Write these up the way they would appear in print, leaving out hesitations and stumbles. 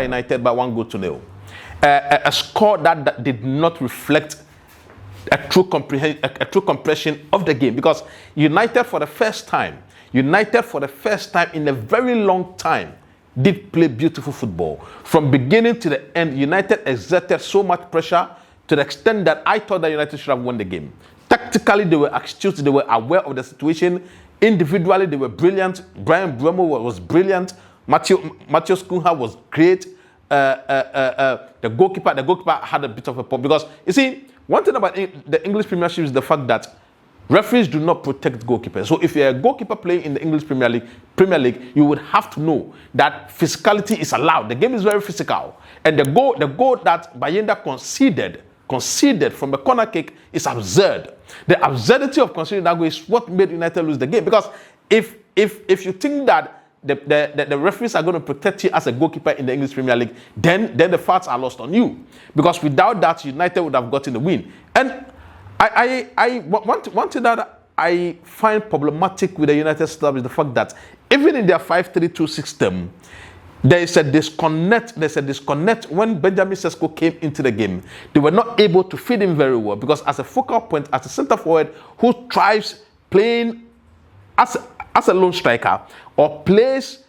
United by 1-0. A score that did not reflect a true compression of the game, because United for the first time in a very long time did play beautiful football. From beginning to the end, United exerted so much pressure to the extent that I thought that United should have won the game. Tactically, they were astute, they were aware of the situation. Individually, they were brilliant. Brian Bremo was brilliant. Matheus Cunha was great. The goalkeeper had a bit of a problem, because you see, one thing about the English Premiership is the fact that referees do not protect goalkeepers. So if you're a goalkeeper playing in the English Premier League, you would have to know that physicality is allowed. The game is very physical, and the goal that Bayenda conceded from a corner kick is absurd. The absurdity of conceding that goal is what made United lose the game. Because if you think that the referees are going to protect you as a goalkeeper in the English Premier League, then the facts are lost on you. Because without that, United would have gotten the win. And one thing that I find problematic with the United setup is the fact that even in their 5-3-2 system, there is a disconnect. There's a disconnect. When Benjamin Sesko came into the game, they were not able to feed him very well, because as a focal point, as a centre forward who thrives playing as a lone striker or plays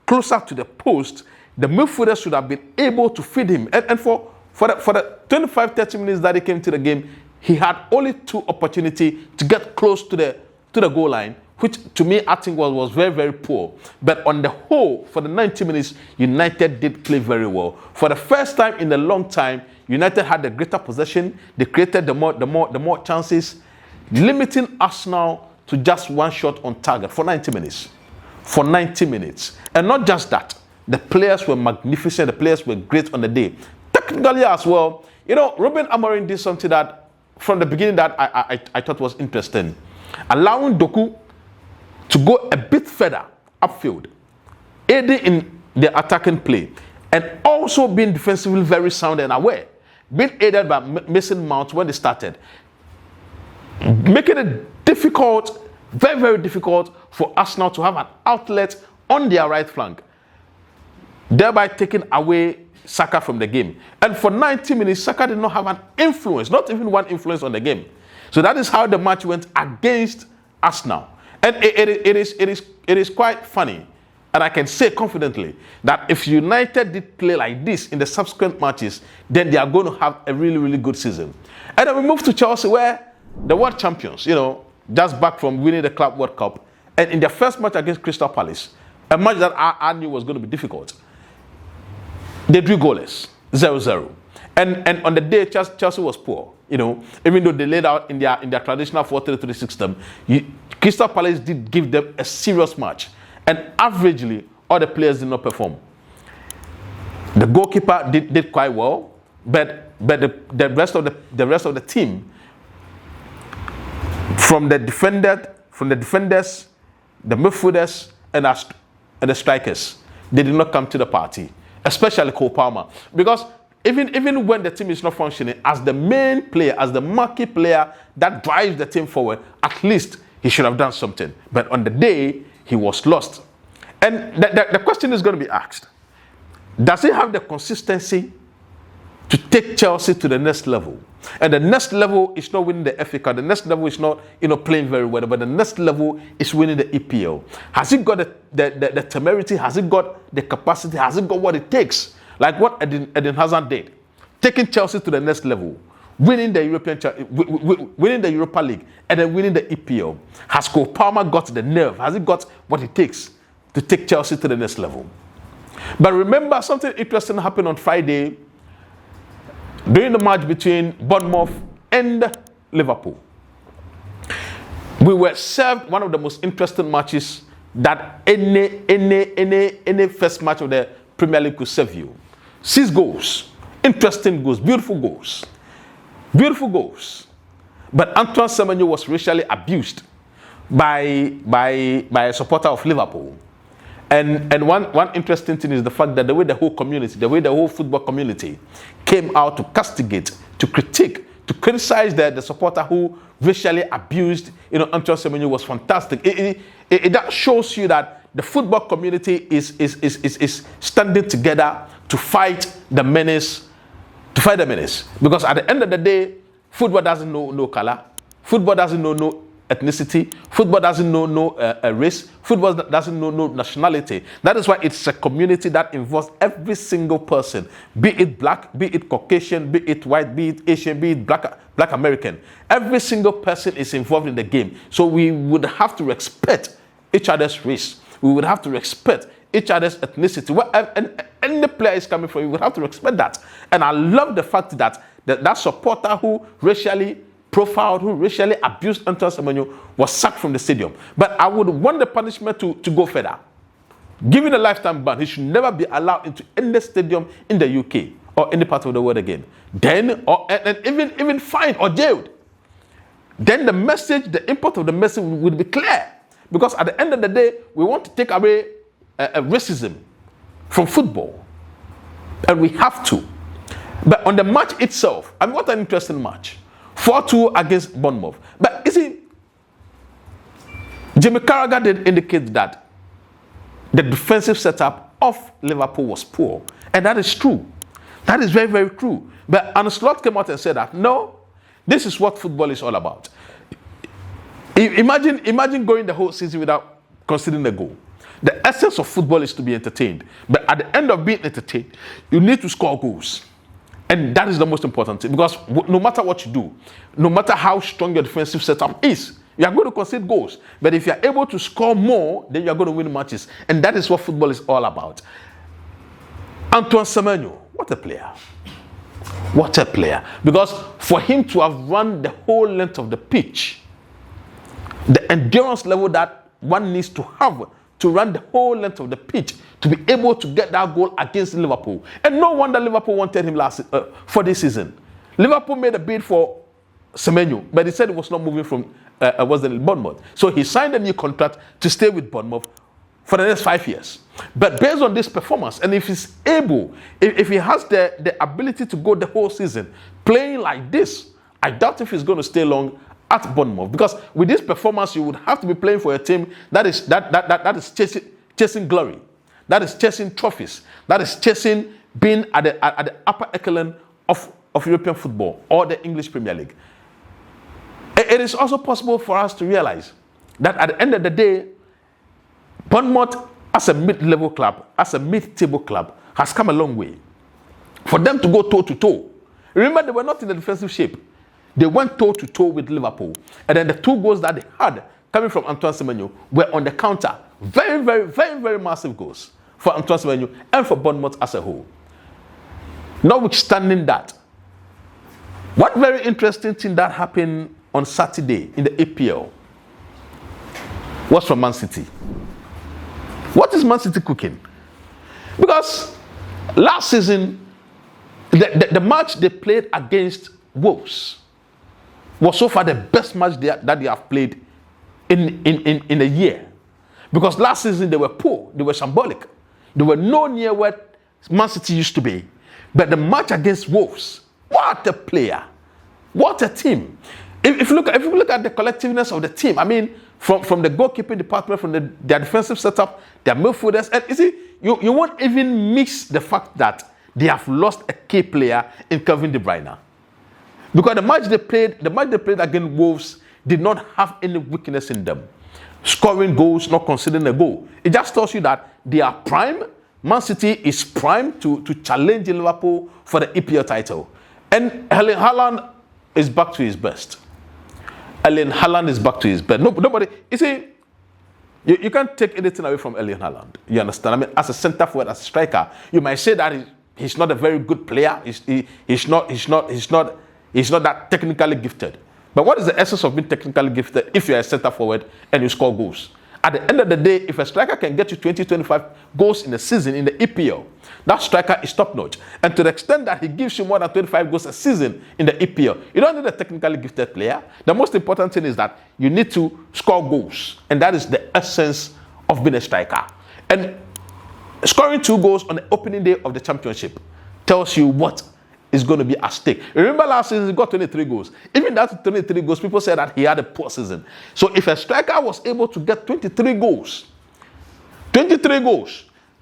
closer to the post, the midfielders should have been able to feed him. And for the 25-30 minutes that he came to the game, he had only 2 opportunities to get close to the goal line, which to me I think was very, very poor. But on the whole, for the 90 minutes, United did play very well. For the first time in a long time, United had the greater possession. They created the more chances, limiting Arsenal to just one shot on target for 90 minutes. For 90 minutes. And not just that, the players were magnificent. The players were great on the day. Technically as well, Ruben Amorim did something that from the beginning that I thought was interesting. Allowing Doku to go a bit further upfield, aiding in the attacking play, and also being defensively very sound and aware. Being aided by Mason Mount when they started, making it difficult, very, very difficult for Arsenal to have an outlet on their right flank, thereby taking away Saka from the game. And for 90 minutes, Saka did not have an influence, not even one influence on the game. So that is how the match went against Arsenal. And it is quite funny, and I can say confidently that if United did play like this in the subsequent matches, then they are going to have a really, really good season. And then we move to Chelsea, where the world champions, just back from winning the Club World Cup, and in their first match against Crystal Palace, a match that I knew was going to be difficult, they drew goalless, 0-0. And on the day, Chelsea was poor. Even though they laid out in their traditional 4-3-3 system, Crystal Palace did give them a serious match. And averagely, all the players did not perform. The goalkeeper did quite well, but the rest of the team, from the defenders, the midfielders, and the strikers, they did not come to the party, especially Cole Palmer. Because even when the team is not functioning, as the main player, as the marquee player that drives the team forward, at least he should have done something. But on the day, he was lost. And the question is going to be asked, does he have the consistency to take Chelsea to the next level? And the next level is not winning the FA Cup. The next level is not playing very well, but the next level is winning the EPL. Has he got the temerity? Has he got the capacity? Has he got what it takes? Like what Eden Hazard did, taking Chelsea to the next level, winning the winning the Europa League, and then winning the EPL. Has Cole Palmer got the nerve? Has he got what it takes to take Chelsea to the next level? But remember, something interesting happened on Friday during the match between Bournemouth and Liverpool. We were served one of the most interesting matches that any first match of the Premier League could serve you. 6 goals, interesting goals, beautiful goals. But Antoine Semenyo was racially abused by a supporter of Liverpool. And one interesting thing is the fact that the way the whole football community came out to castigate, to critique, to criticize the supporter who racially abused, Antoine Semenyo was fantastic. That shows you that the football community is standing together to fight the menace, because at the end of the day, football doesn't know no color, football doesn't know no ethnicity, football doesn't know no race, football doesn't know no nationality. That is why it's a community that involves every single person, be it black, be it Caucasian, be it white, be it Asian, be it black American. Every single person is involved in the game. So we would have to respect each other's race. We would have to respect each other's ethnicity. Wherever any player is coming from, we would have to respect that. And I love the fact that that supporter who racially profiled, who racially abused Antoine Semenyo was sacked from the stadium. But I would want the punishment to go further. Given a lifetime ban, he should never be allowed into any stadium in the UK or any part of the world again. Then, and even fined or jailed. Then the message, the import of the message would be clear. Because at the end of the day, we want to take away racism from football. And we have to. But on the match itself, I mean, what an interesting match. 4-2 against Bournemouth. But you see, Jimmy Carragher did indicate that the defensive setup of Liverpool was poor. And that is true. That is very, very true. But Arne Slot came out and said that, no, this is what football is all about. Imagine going the whole season without conceding a goal. The essence of football is to be entertained. But at the end of being entertained, you need to score goals. And that is the most important thing, because no matter what you do, no matter how strong your defensive setup is, you are going to concede goals. But if you are able to score more, then you are going to win matches. And that is what football is all about. Antoine Semenyo, what a player. What a player. Because for him to have run the whole length of the pitch, the endurance level that one needs to have to run the whole length of the pitch, to be able to get that goal against Liverpool. And no wonder Liverpool wanted him for this season. Liverpool made a bid for Semenyo, but he said he was not moving from Bournemouth. So he signed a new contract to stay with Bournemouth for the next 5 years. But based on this performance, and if he's able, if he has the ability to go the whole season playing like this, I doubt if he's going to stay long at Bournemouth, because with this performance, you would have to be playing for a team that is chasing glory, that is chasing trophies, that is chasing being at the upper echelon of European football or the English Premier League. It is also possible for us to realize that at the end of the day, Bournemouth, as a mid-level club, as a mid-table club, has come a long way. For them to go toe-to-toe. Remember, they were not in the defensive shape. They went toe-to-toe with Liverpool. And then the 2 goals that they had coming from Antoine Semenyo were on the counter. Very, very, very, very massive goals for Antoine Semenyo and for Bournemouth as a whole. Notwithstanding that, what very interesting thing that happened on Saturday in the EPL was from Man City. What is Man City cooking? Because last season, the match they played against Wolves was so far the best match that they have played in a year. Because last season they were poor, they were shambolic. They were no near where Man City used to be. But the match against Wolves, what a player, what a team. If you look at the collectiveness of the team, I mean, from the goalkeeping department, from their defensive setup, their midfielders, and you see, you won't even mix the fact that they have lost a key player in Kevin De Bruyne. Because the match they played against Wolves did not have any weakness in them. Scoring goals, not considering a goal. It just tells you that they are prime. Man City is prime to challenge Liverpool for the EPL title. And Erling Haaland is back to his best. Erling Haaland is back to his best. Nobody, you see, you can't take anything away from Erling Haaland. You understand? I mean, as a centre forward, as a striker, you might say that he's not a very good player. He's not that technically gifted. But what is the essence of being technically gifted if you're a centre forward and you score goals? At the end of the day, if a striker can get you 20-25 goals in a season in the EPL, that striker is top-notch. And to the extent that he gives you more than 25 goals a season in the EPL, you don't need a technically gifted player. The most important thing is that you need to score goals. And that is the essence of being a striker. And scoring 2 goals on the opening day of the championship tells you what is going to be at stake. Remember last season, he got 23 goals. Even that 23 goals, people said that he had a poor season. So if a striker was able to get 23 goals,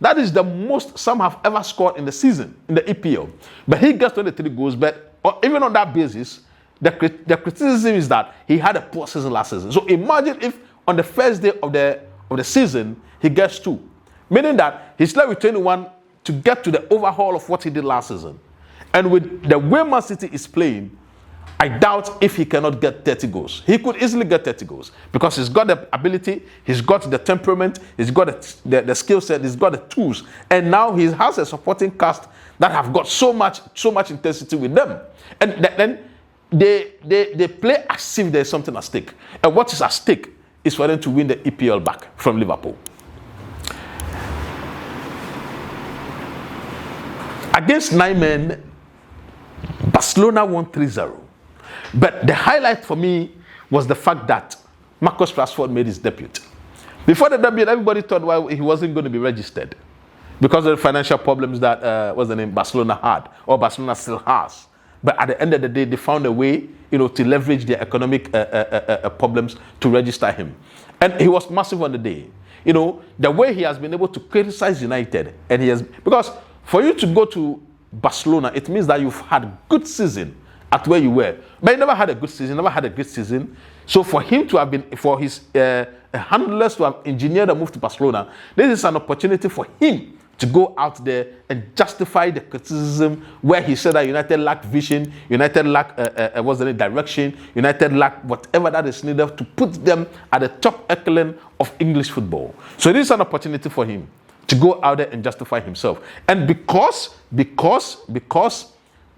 That is the most some have ever scored in the season, in the EPL. But he gets 23 goals. But even on that basis, the criticism is that he had a poor season last season. So imagine if on the first day of the season, he gets 2. Meaning that he's left with 21 to get to the overhaul of what he did last season. And with the way Man City is playing, I doubt if he cannot get 30 goals. He could easily get 30 goals because he's got the ability, he's got the temperament, he's got the skill set, he's got the tools. And now he has a supporting cast that have got so much intensity with them. And then they play as if there's something at stake. And what is at stake is for them to win the EPL back from Liverpool. Against 9 men, Barcelona won 3-0. But the highlight for me was the fact that Marcus Rashford made his debut. Before the debut, everybody thought he wasn't going to be registered because of the financial problems that Barcelona had, or Barcelona still has. But at the end of the day, they found a way, to leverage their economic problems to register him. And he was massive on the day. The way he has been able to criticize United, because for you to go to Barcelona, it means that you've had good season at where you were. But he never had a good season, never had a great season. So for him to have been, for his handlers to have engineered a move to Barcelona, this is an opportunity for him to go out there and justify the criticism where he said that United lacked vision, United lacked direction, United lacked whatever that is needed to put them at the top echelon of English football. So this is an opportunity for him to go out there and justify himself. And because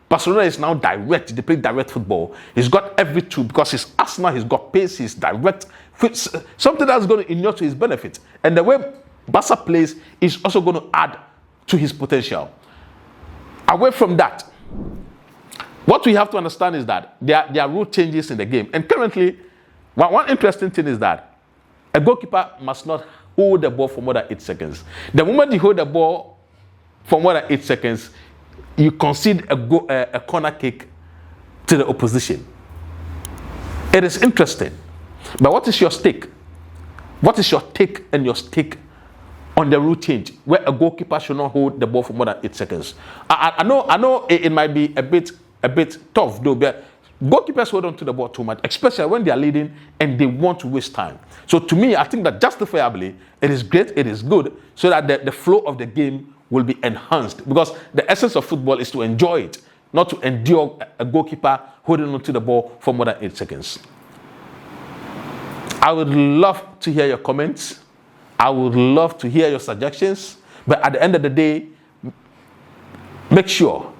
Barcelona is now direct, they play direct football, he's got every tool, because he's Arsenal, he's got pace, he's direct, something that's going to inure to his benefit. And the way Barca plays is also going to add to his potential. Away from that, what we have to understand is that there are rule changes in the game. And currently, one interesting thing is that a goalkeeper must not hold the ball for more than 8 seconds. The moment you hold the ball for more than 8 seconds, you concede a corner kick to the opposition. It is interesting. But what is your stake? What is your take and your stake on the rule change where a goalkeeper should not hold the ball for more than 8 seconds? I know it might be a bit tough though, but goalkeepers hold on to the ball too much, especially when they are leading and they want to waste time. So to me, I think that justifiably, it is great, it is good, so that the flow of the game will be enhanced. Because the essence of football is to enjoy it, not to endure a goalkeeper holding on to the ball for more than 8 seconds. I would love to hear your comments. I would love to hear your suggestions. But at the end of the day, make sure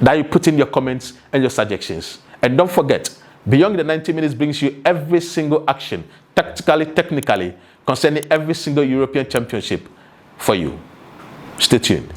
that you put in your comments and your suggestions. And don't forget, Beyond the 90 Minutes brings you every single action, tactically, technically, concerning every single European championship for you. Stay tuned.